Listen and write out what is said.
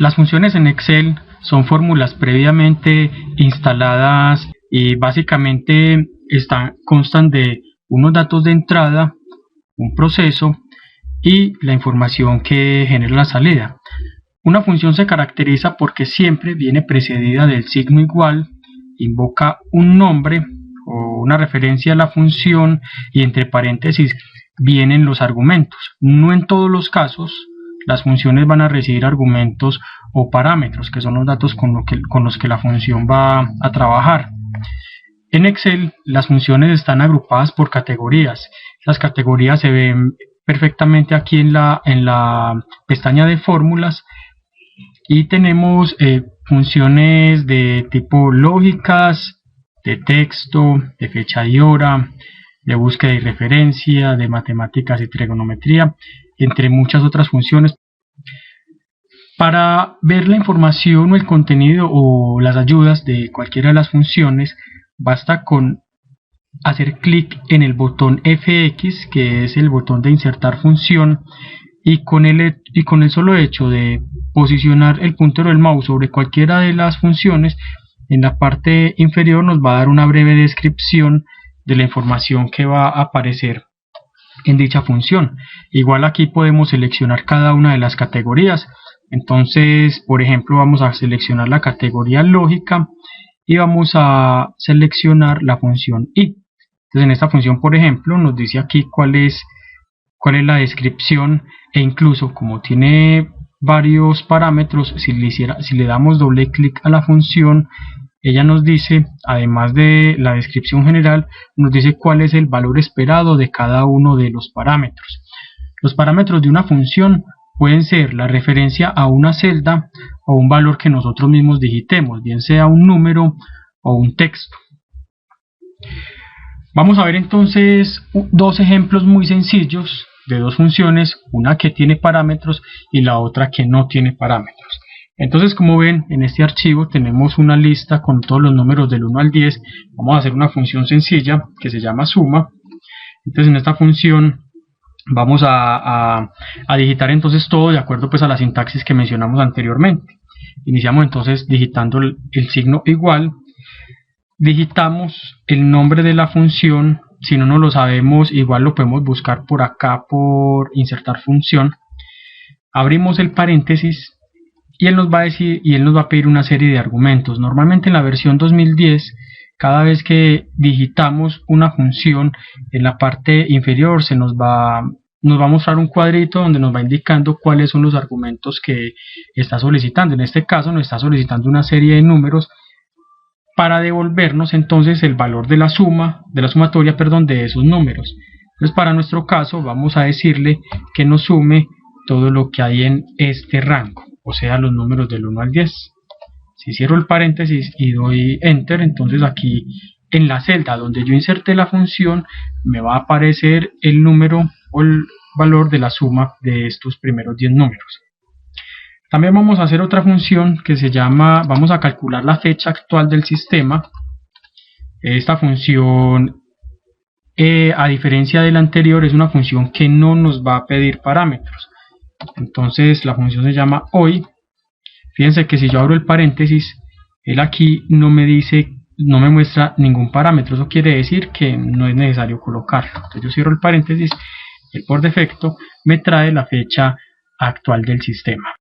Las funciones en Excel son fórmulas previamente instaladas y básicamente constan de unos datos de entrada, un proceso y la información que genera la salida. Una función se caracteriza porque siempre viene precedida del signo igual, invoca un nombre o una referencia a la función y entre paréntesis vienen los argumentos. No en todos los casos las funciones van a recibir argumentos o parámetros, que son los datos con los que la función va a trabajar. En Excel las funciones están agrupadas por categorías. Las categorías se ven perfectamente aquí en la pestaña de fórmulas y tenemos funciones de tipo lógicas, de texto, de fecha y hora, de búsqueda y referencia, de matemáticas y trigonometría, entre muchas otras funciones. Para ver la información o el contenido o las ayudas de cualquiera de las funciones, basta con hacer clic en el botón FX, que es el botón de insertar función, y con el solo hecho de posicionar el puntero del mouse sobre cualquiera de las funciones, en la parte inferior nos va a dar una breve descripción de la información que va a aparecer en dicha función. Igual aquí podemos seleccionar cada una de las categorías. Entonces, por ejemplo, vamos a seleccionar la categoría lógica y vamos a seleccionar la función i. Entonces, en esta función, por ejemplo, nos dice aquí cuál es la descripción, e incluso como tiene varios parámetros, si le damos doble clic a la función, ella nos dice, además de la descripción general, nos dice cuál es el valor esperado de cada uno de los parámetros. Los parámetros de una función pueden ser la referencia a una celda o un valor que nosotros mismos digitemos, bien sea un número o un texto. Vamos a ver entonces dos ejemplos muy sencillos de dos funciones, una que tiene parámetros y la otra que no tiene parámetros. Entonces, como ven, en este archivo tenemos una lista con todos los números del 1 al 10. Vamos a hacer una función sencilla que se llama suma. Entonces, en esta función vamos a digitar entonces todo de acuerdo pues a la sintaxis que mencionamos anteriormente. Iniciamos entonces digitando el signo igual, digitamos el nombre de la función. Si no nos lo sabemos, igual lo podemos buscar por acá por insertar función. Abrimos el paréntesis y él nos va a decir, y él nos va a pedir una serie de argumentos. Normalmente en la versión 2010, cada vez que digitamos una función, en la parte inferior nos va a mostrar un cuadrito donde nos va indicando cuáles son los argumentos que está solicitando. En este caso nos está solicitando una serie de números para devolvernos entonces el valor de la sumatoria de esos números. Entonces, para nuestro caso vamos a decirle que nos sume todo lo que hay en este rango, o sea, los números del 1 al 10. Si cierro el paréntesis y doy enter, entonces aquí en la celda donde yo inserté la función me va a aparecer el número o el valor de la suma de estos primeros 10 números. También vamos a hacer otra función que se llama, vamos a calcular la fecha actual del sistema. Esta función, a diferencia de la anterior, es una función que no nos va a pedir parámetros. Entonces la función se llama hoy. Fíjense que si yo abro el paréntesis, él aquí no me muestra ningún parámetro. Eso quiere decir que no es necesario colocarlo. Entonces yo cierro el paréntesis, él por defecto me trae la fecha actual del sistema.